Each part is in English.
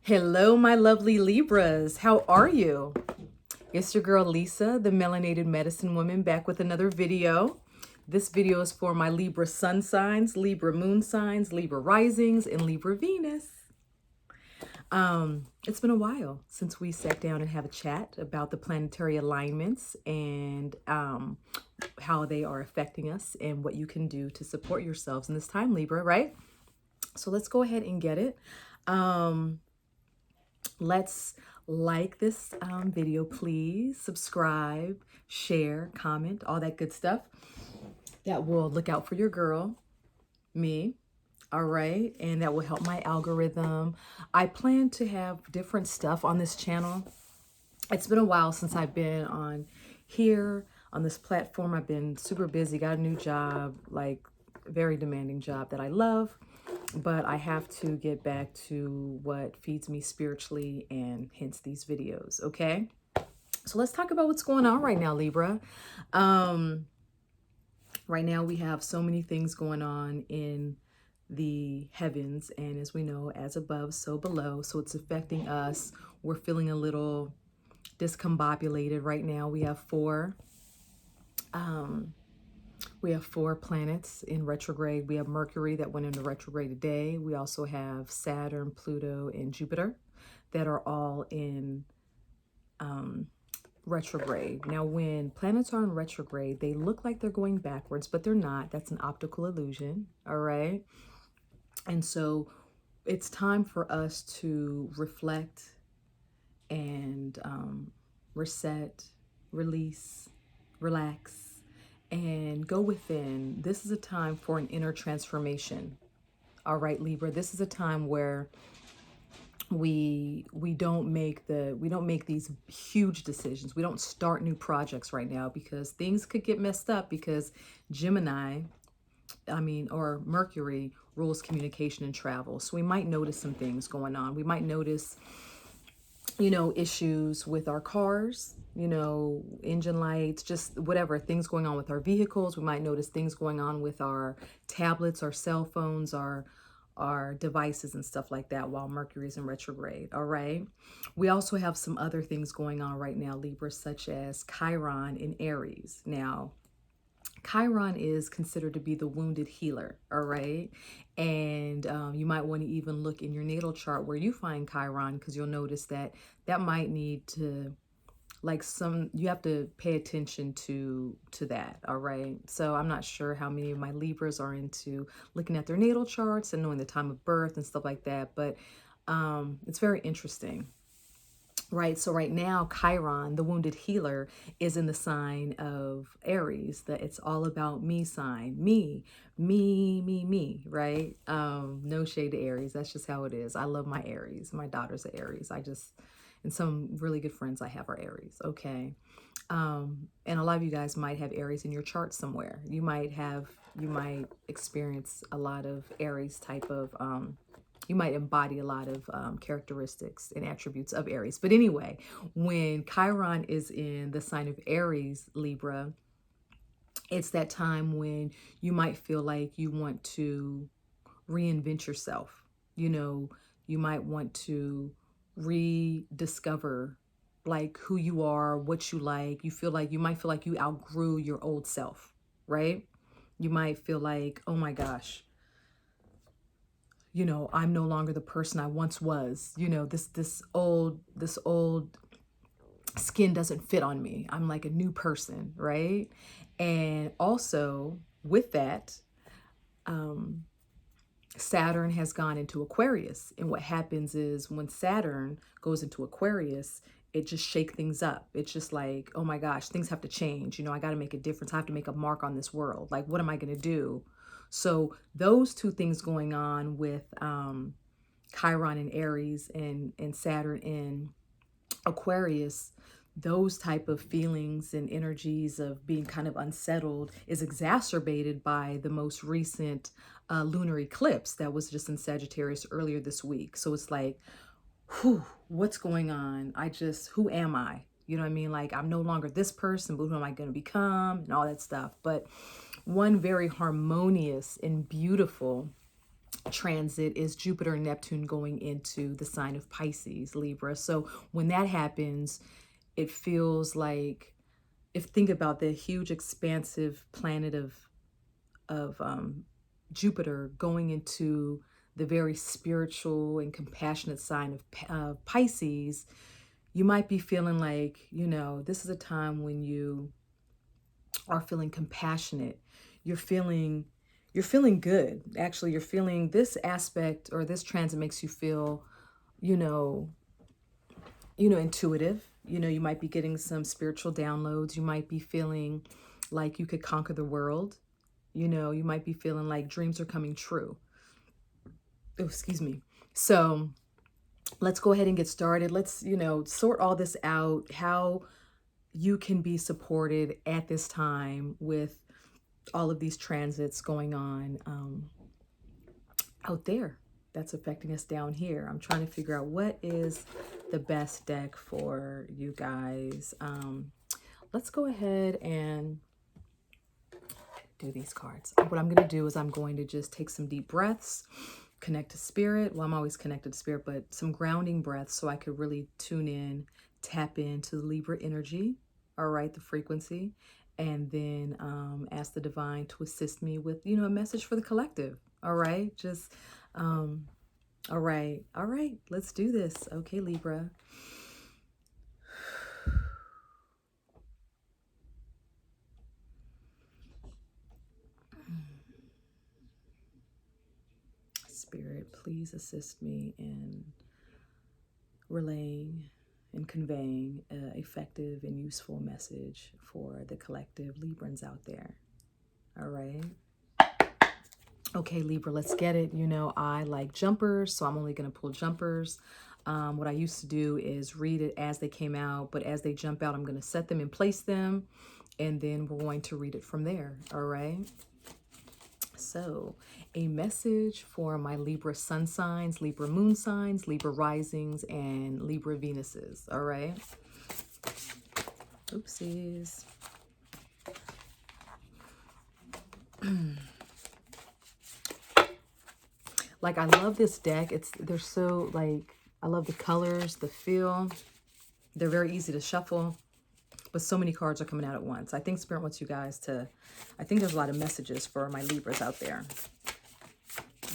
Hello, my lovely Libras. How are you? It's your girl Lisa, the melanated medicine woman, back with another video. This video is for my Libra sun signs, Libra moon signs, Libra risings, and Libra Venus. It's been a while since we sat down and have a chat about the planetary alignments and how they are affecting us and what you can do to support yourselves in this time, Libra, right? So let's go ahead and get it. Let's like this video, please. Subscribe, share, comment, all that good stuff. That will look out for your girl, me. All right. And that will help my algorithm. I plan to have different stuff on this channel. It's been a while since I've been on here on this platform. I've been super busy, got a new job, like very demanding job that I love. But I have to get back to what feeds me spiritually and hence these videos, okay? So let's talk about what's going on right now, Libra. Right now we have so many things going on in the heavens, and as we know, as above, so below. So it's affecting us. We're feeling a little discombobulated right now. We have four planets in retrograde. We have Mercury that went into retrograde today. We also have Saturn, Pluto, and Jupiter that are all in retrograde. Now, when planets are in retrograde, they look like they're going backwards, but they're not. That's an optical illusion, all right? And so it's time for us to reflect and reset, release, relax, and go within. This is a time for an inner transformation. All right, Libra, this is a time where we don't make these huge decisions. We don't start new projects right now because things could get messed up because or Mercury rules communication and travel. So we might notice some things going on. We might notice issues with our cars, engine lights, just whatever, things going on with our vehicles. We might notice things going on with our tablets, our cell phones, our devices and stuff like that while Mercury is in retrograde, all right? We also have some other things going on right now, Libra, such as Chiron in Aries. Now, Chiron is considered to be the wounded healer, all right? And you might want to even look in your natal chart where you find Chiron, because you'll notice that might need to, you have to pay attention to that, all right? So I'm not sure how many of my Libras are into looking at their natal charts and knowing the time of birth and stuff like that, but it's very interesting. Right, so right now, Chiron, the wounded healer, is in the sign of Aries. That it's all about me sign, me, right? No shade to Aries. That's just how it is. I love my Aries. My daughter's an Aries. And some really good friends I have are Aries. Okay, and a lot of you guys might have Aries in your chart somewhere. You might experience a lot of Aries type of. You might embody a lot of characteristics and attributes of Aries. But anyway, when Chiron is in the sign of Aries, Libra, it's that time when you might feel like you want to reinvent yourself. You might want to rediscover who you are, what you like. You might feel like you outgrew your old self, right? You might feel like, oh my gosh, I'm no longer the person I once was. This old skin doesn't fit on me. I'm like a new person, right? And also with that, Saturn has gone into Aquarius. And what happens is when Saturn goes into Aquarius, it just shakes things up. It's just like, oh my gosh, things have to change. I got to make a difference. I have to make a mark on this world. Like, what am I going to do? So those two things going on with Chiron in Aries and Saturn in Aquarius, those type of feelings and energies of being kind of unsettled is exacerbated by the most recent lunar eclipse that was just in Sagittarius earlier this week. So it's like, what's going on? Who am I? You know what I mean? Like, I'm no longer this person, but who am I going to become and all that stuff. But one very harmonious and beautiful transit is Jupiter and Neptune going into the sign of Pisces, Libra. So when that happens, it feels like, if think about the huge expansive planet of Jupiter going into the very spiritual and compassionate sign of Pisces, you might be feeling like, this is a time when you are feeling compassionate. You're feeling good. Actually, you're feeling this aspect, or this transit makes you feel, intuitive. You might be getting some spiritual downloads. You might be feeling like you could conquer the world. You might be feeling like dreams are coming true. Oh, excuse me. So let's go ahead and get started. Let's, sort all this out, how you can be supported at this time with all of these transits going on out there that's affecting us down here. I'm trying to figure out what is the best deck for you guys. Let's go ahead and do these cards. What I'm going to do is I'm going to just take some deep breaths, connect to spirit. Well, I'm always connected to spirit, but some grounding breaths so I could really tune in, tap into the Libra energy, all right, the frequency, and then ask the divine to assist me with, a message for the collective, all right? Just, all right, let's do this. Okay, Libra. Spirit, please assist me in relaying and conveying an effective and useful message for the collective Librans out there. All right. Okay, Libra, let's get it. I like jumpers, so I'm only going to pull jumpers. What I used to do is read it as they came out, but as they jump out, I'm going to set them and place them, and then we're going to read it from there. All right. So, a message for my Libra sun signs, Libra moon signs, Libra risings, and Libra Venuses. All right. Oopsies. Like, I love this deck. They're so, like, I love the colors, the feel. They're very easy to shuffle, but so many cards are coming out at once. I think Spirit wants you guys to, I think there's a lot of messages for my Libras out there.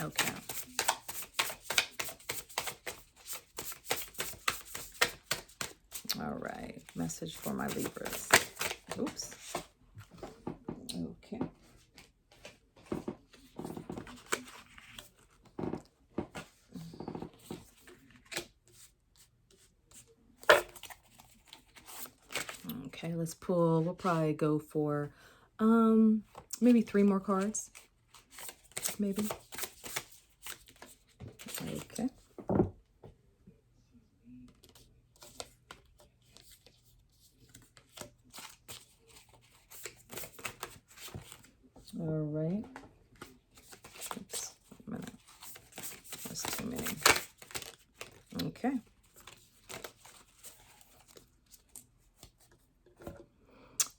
Okay. All right. Message for my Libras. Oops. Okay. Okay, let's pull. We'll probably go for maybe 3 more cards. Maybe. Okay. All right. Oops, a minute. That's too many. Okay.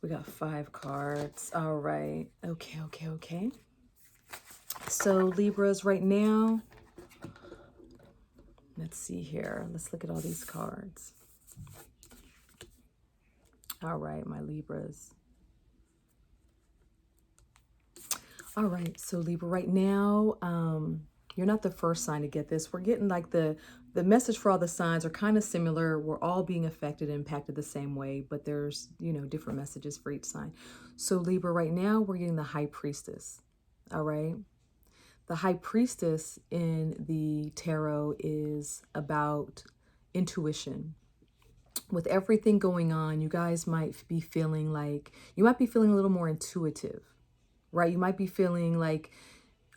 We got 5 cards. All right. Okay. So Libras right now, let's see here. Let's look at all these cards. All right, my Libras. All right, so Libra right now, you're not the first sign to get this. We're getting like the message for all the signs are kind of similar. We're all being affected and impacted the same way, but there's, different messages for each sign. So Libra right now, we're getting the High Priestess. All right. The High Priestess in the tarot is about intuition. With everything going on, you guys might be feeling like, you might be feeling a little more intuitive, right? You might be feeling like,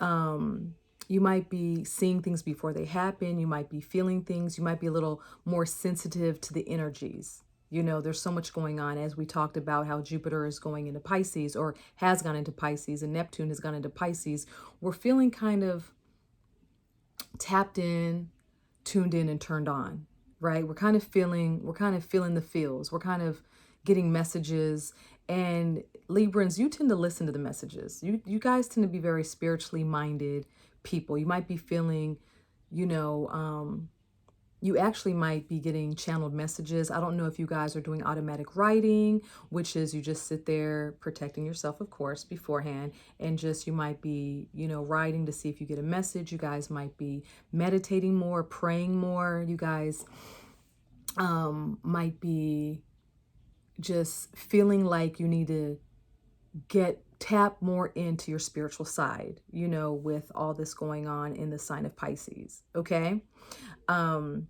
you might be seeing things before they happen. You might be feeling things. You might be a little more sensitive to the energies. There's so much going on, as we talked about how Jupiter is going into Pisces, or has gone into Pisces, and Neptune has gone into Pisces. We're feeling kind of tapped in, tuned in, and turned on, right? We're kind of feeling the feels. We're kind of getting messages. And Librans, you tend to listen to the messages. You guys tend to be very spiritually minded people. You might be feeling, you know, you actually might be getting channeled messages. I don't know if you guys are doing automatic writing, which is you just sit there protecting yourself, of course, beforehand, and just you might be, you know, writing to see if you get a message. You guys might be meditating more, praying more. You guys might be just feeling like you need to tap more into your spiritual side, you know, with all this going on in the sign of Pisces. Okay. Um,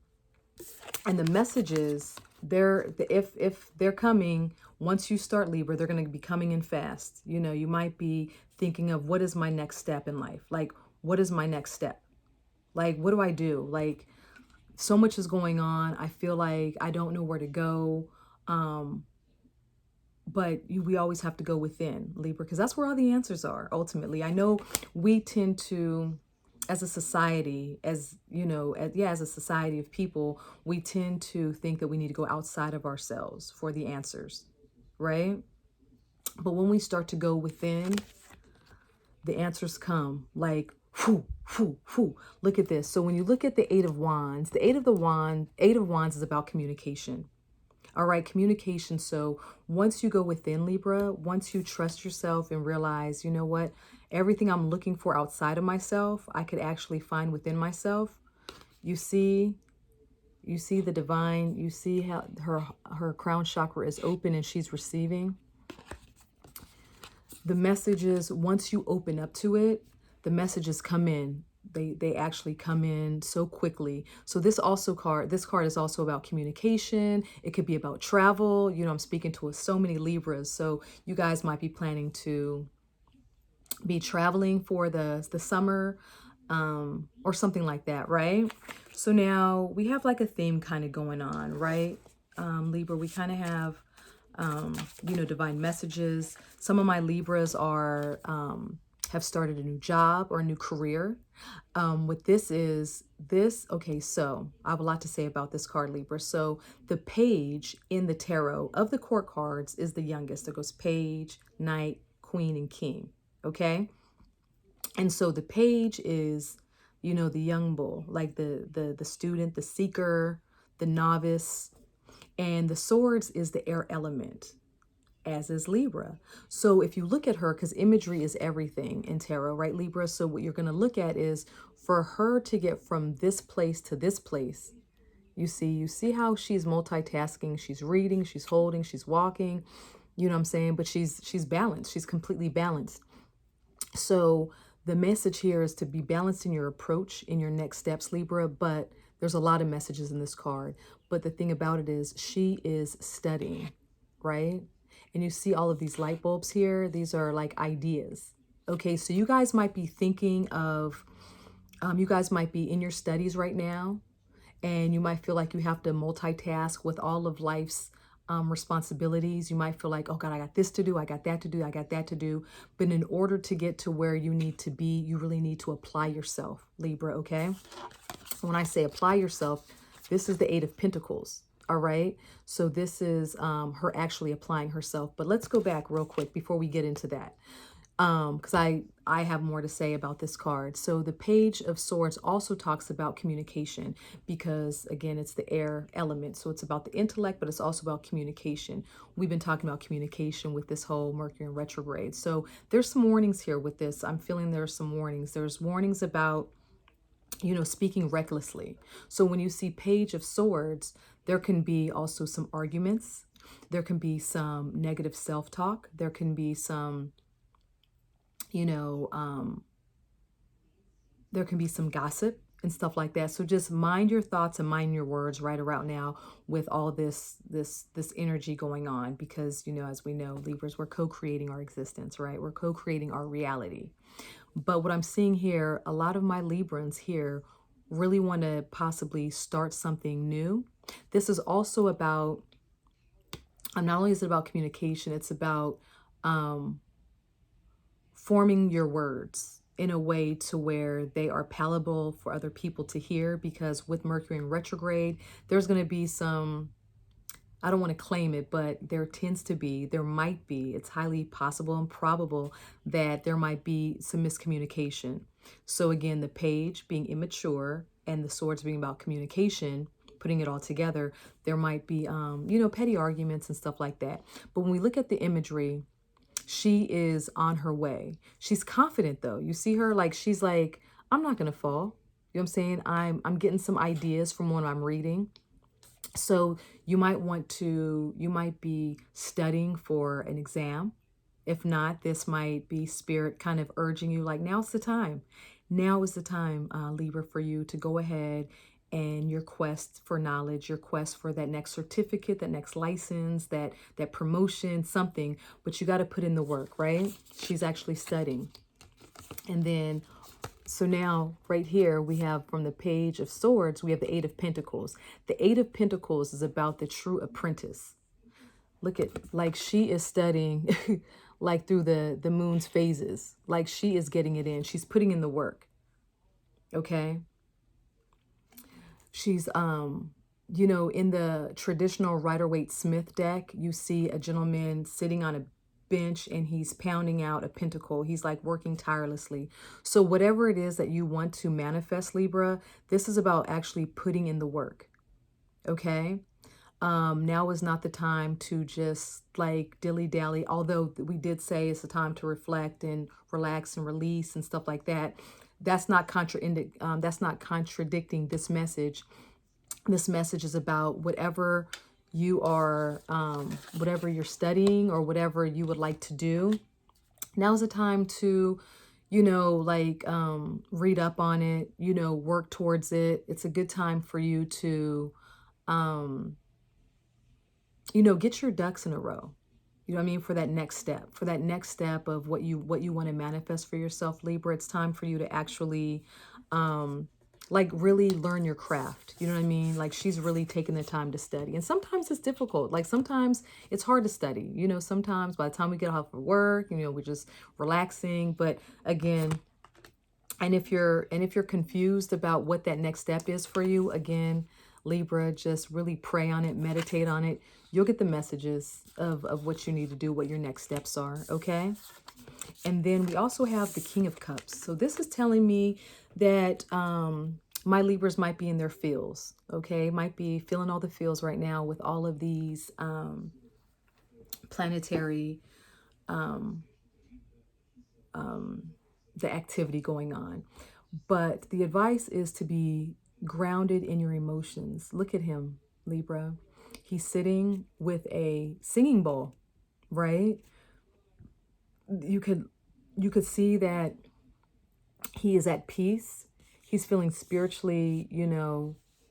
and the messages, if they're coming, once you start Libra, they're going to be coming in fast. You know, you might be thinking of, what is my next step in life? Like, what is my next step? Like, what do I do? Like, so much is going on. I feel like I don't know where to go. But we always have to go within, Libra, because that's where all the answers are ultimately. I know we tend to, as a society, as you know, as a society of people, we tend to think that we need to go outside of ourselves for the answers, right? But when we start to go within, the answers come like, whoo, whoo, whoo. Look at this. So when you look at the Eight of Wands, the Eight of Wands is about communication. All right, communication. So once you go within, Libra, once you trust yourself and realize, you know what, everything I'm looking for outside of myself, I could actually find within myself. You see the divine, you see how her crown chakra is open and she's receiving. The messages, once you open up to it, the messages come in. They actually come in so quickly. So this card is also about communication. It could be about travel. You know, I'm speaking to so many Libras. So you guys might be planning to be traveling for the summer, or something like that, right? So now we have like a theme kind of going on, right? Libra, we kind of have, you know, divine messages. Some of my Libras are, have started a new job or a new career. What this is, okay, so I have a lot to say about this card, Libra. So the page in the tarot of the court cards is the youngest. It goes page, knight, queen, and king, okay? And so the page is, you know, the young bull, like the student, the seeker, the novice, and the swords is the air element, as is Libra. So if you look at her, because imagery is everything in tarot, right, Libra? So what you're going to look at is for her to get from this place to this place. You see how she's multitasking. She's reading, she's holding, she's walking, you know what I'm saying? But she's balanced. She's completely balanced. So the message here is to be balanced in your approach, in your next steps, Libra, but there's a lot of messages in this card. But the thing about it is she is studying, right? And you see all of these light bulbs here. These are like ideas. Okay, so you guys might be thinking of, you guys might be in your studies right now, and you might feel like you have to multitask with all of life's responsibilities. You might feel like, oh God, I got this to do, I got that to do, I got that to do. But in order to get to where you need to be, you really need to apply yourself, Libra, okay? When I say apply yourself, this is the Eight of Pentacles, all right? So this is her actually applying herself. But let's go back real quick before we get into that, because I have more to say about this card. So the Page of Swords also talks about communication because, again, it's the air element. So it's about the intellect, but it's also about communication. We've been talking about communication with this whole Mercury in retrograde. So there's some warnings here with this. I'm feeling there's some warnings. There's warnings about, you know, speaking recklessly. So when you see Page of Swords, there can be also some arguments. There can be some negative self-talk. There can be some, you know, there can be some gossip and stuff like that. So just mind your thoughts and mind your words right around now with all this energy going on, because, you know, as we know, Libras, we're co-creating our existence, right? We're co-creating our reality. But what I'm seeing here, a lot of my Librans here really want to possibly start something new. This is also about, not only is it about communication, it's about forming your words in a way to where they are palatable for other people to hear, because with Mercury in retrograde, there's going to be some I don't want to claim it, but there might be, it's highly possible and probable that there might be some miscommunication. So again, the page being immature and the swords being about communication, putting it all together, there might be, petty arguments and stuff like that. But when we look at the imagery, she is on her way. She's confident though. You see her like, she's like, I'm not going to fall. You know what I'm saying? I'm getting some ideas from what I'm reading. So you might be studying for an exam. If not, this might be spirit kind of urging you like, now's the time. Now is the time, Libra, for you to go ahead and your quest for knowledge, your quest for that next certificate, that next license, that promotion, something, but you got to put in the work, right? She's actually studying. And then, so now right here we have from the Page of Swords, we have the Eight of Pentacles. The Eight of Pentacles is about the true apprentice. Look at, like she is studying like through the moon's phases, like she is getting it in. She's putting in the work. Okay. She's, in the traditional Rider-Waite-Smith deck, you see a gentleman sitting on a bench and he's pounding out a pentacle. He's like working tirelessly. So whatever it is that you want to manifest, Libra, this is about actually putting in the work. Okay. Now is not the time to just like dilly-dally, although we did say it's a time to reflect and relax and release and stuff like that. That's not contradicting this message. This message is about whatever you are, whatever you're studying or whatever you would like to do. Now's the time to, read up on it, work towards it. It's a good time for you to, get your ducks in a row. You know what I mean? For that next step of what you want to manifest for yourself, Libra. It's time for you to actually, really learn your craft. You know what I mean? Like she's really taking the time to study. And sometimes it's difficult. Like sometimes it's hard to study. Sometimes by the time we get off of work, we're just relaxing. But again, and if you're confused about what that next step is for you, again, Libra, just really pray on it, meditate on it. You'll get the messages of what you need to do, what your next steps are, okay? And then we also have the King of Cups. So this is telling me that my Libras might be in their feels, okay? Might be feeling all the feels right now with all of these planetary, the activity going on. But the advice is to be grounded in your emotions. Look at him, Libra. He's sitting with a singing bowl, right? You could see that he is at peace. He's feeling spiritually,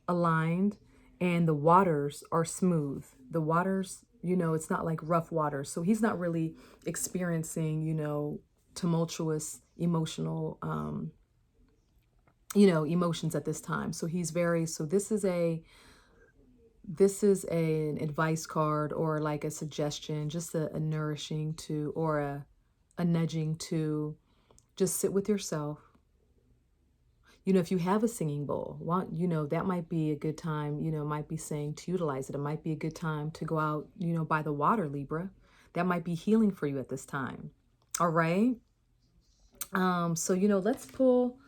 aligned, and the waters are smooth. The waters, it's not like rough waters. So he's not really experiencing, tumultuous emotional, emotions at this time. So this is an advice card or like a suggestion, just a nourishing to, or a nudging to just sit with yourself. If you have a singing bowl, that might be a good time, might be saying to utilize it. It might be a good time to go out, by the water, Libra. That might be healing for you at this time. All right. So, let's pull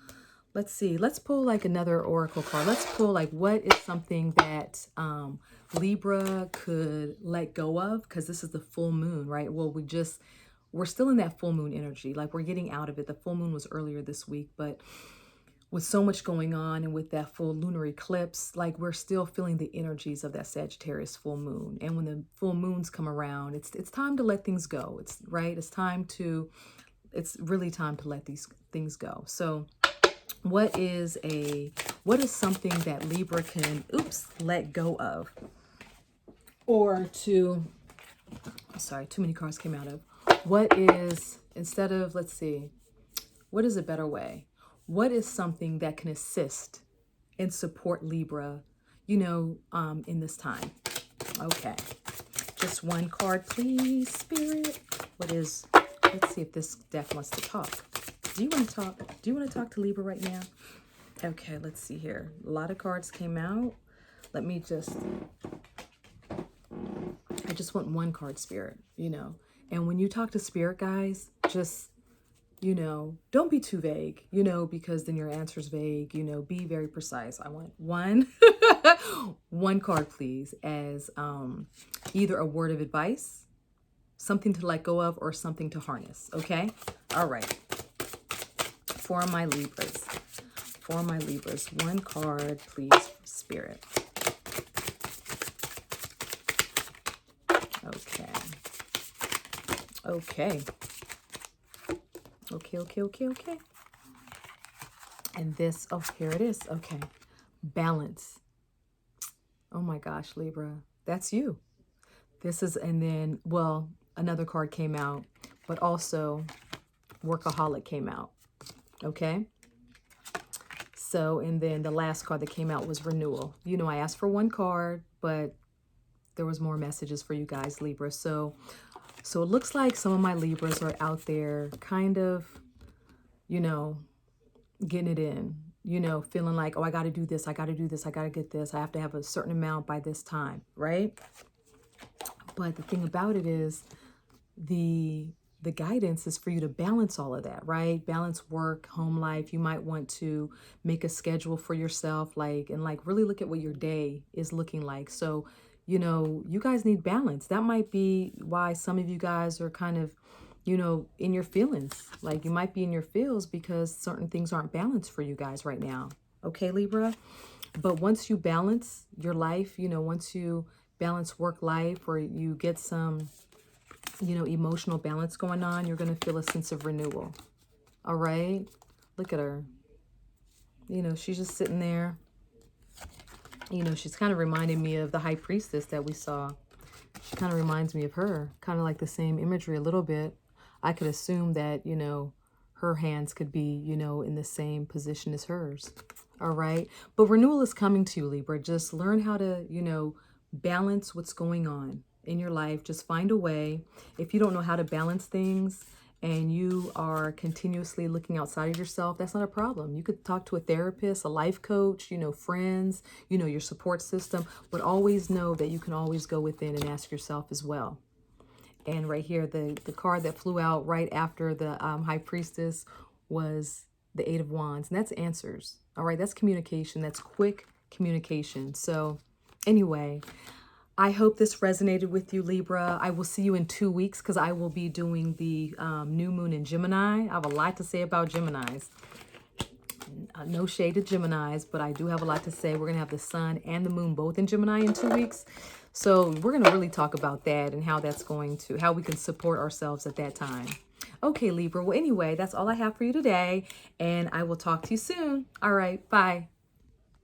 like another oracle card. Let's pull like, what is something that Libra could let go of? Because this is the full moon, right? Well, we're still in that full moon energy. Like we're getting out of it. The full moon was earlier this week, but with so much going on and with that full lunar eclipse, like we're still feeling the energies of that Sagittarius full moon. And when the full moons come around, it's time to let things go. It's really time to let these things go. So what is something that Libra can, let go of? Or sorry, too many cards came out of. What is, instead of, let's see, what is a better way? What is something that can assist and support Libra, in this time? Okay. Just one card, please, Spirit. Let's see if this deck wants to talk. Do you want to talk? Do you want to talk to Libra right now? Okay, let's see here. A lot of cards came out. Let me just just want one card, Spirit, you know. And when you talk to Spirit, guys, just, you know, don't be too vague, you know, because then your answer's vague, you know, be very precise. I want one, one card, please, as either a word of advice, something to let go of, or something to harness. Okay. All right. For my Libras, one card, please, Spirit. Okay. Okay. Okay. And this, oh, here it is. Okay. Balance. Oh my gosh, Libra, that's you. This is, and then, well, another card came out, but also workaholic came out. Okay. So, and then the last card that came out was renewal. You know, I asked for one card, but there was more messages for you guys, Libra. So it looks like some of my Libras are out there kind of, you know, getting it in, you know, feeling like, oh, I got to do this. I got to do this. I got to get this. I have to have a certain amount by this time. Right. But the thing about it is the guidance is for you to balance all of that, right? Balance work, home life. You might want to make a schedule for yourself, and really look at what your day is looking like. So, you know, you guys need balance. That might be why some of you guys are kind of, you know, in your feelings. Like you might be in your feels because certain things aren't balanced for you guys right now. Okay, Libra? But once you balance your life, you know, once you balance work life, or you get some, you know, emotional balance going on, you're going to feel a sense of renewal. All right. Look at her. You know, she's just sitting there. You know, she's kind of reminding me of the high priestess that we saw. She kind of reminds me of her, kind of like the same imagery a little bit. I could assume that, you know, her hands could be, you know, in the same position as hers. All right. But renewal is coming to you, Libra. Just learn how to, you know, balance what's going on in your life. Just find a way. If you don't know how to balance things and you are continuously looking outside of yourself, that's not a problem. You could talk to a therapist, a life coach, you know, friends, you know, your support system, but always know that you can always go within and ask yourself as well. And right here, the card that flew out right after the high priestess was the Eight of Wands, and that's answers. All right, that's communication. That's quick communication. So anyway, I hope this resonated with you, Libra. I will see you in 2 weeks because I will be doing the new moon in Gemini. I have a lot to say about Geminis. No shade to Geminis, but I do have a lot to say. We're going to have the sun and the moon both in Gemini in 2 weeks. So we're going to really talk about that and how that's going to, how we can support ourselves at that time. Okay, Libra. Well, anyway, that's all I have for you today. And I will talk to you soon. All right. Bye.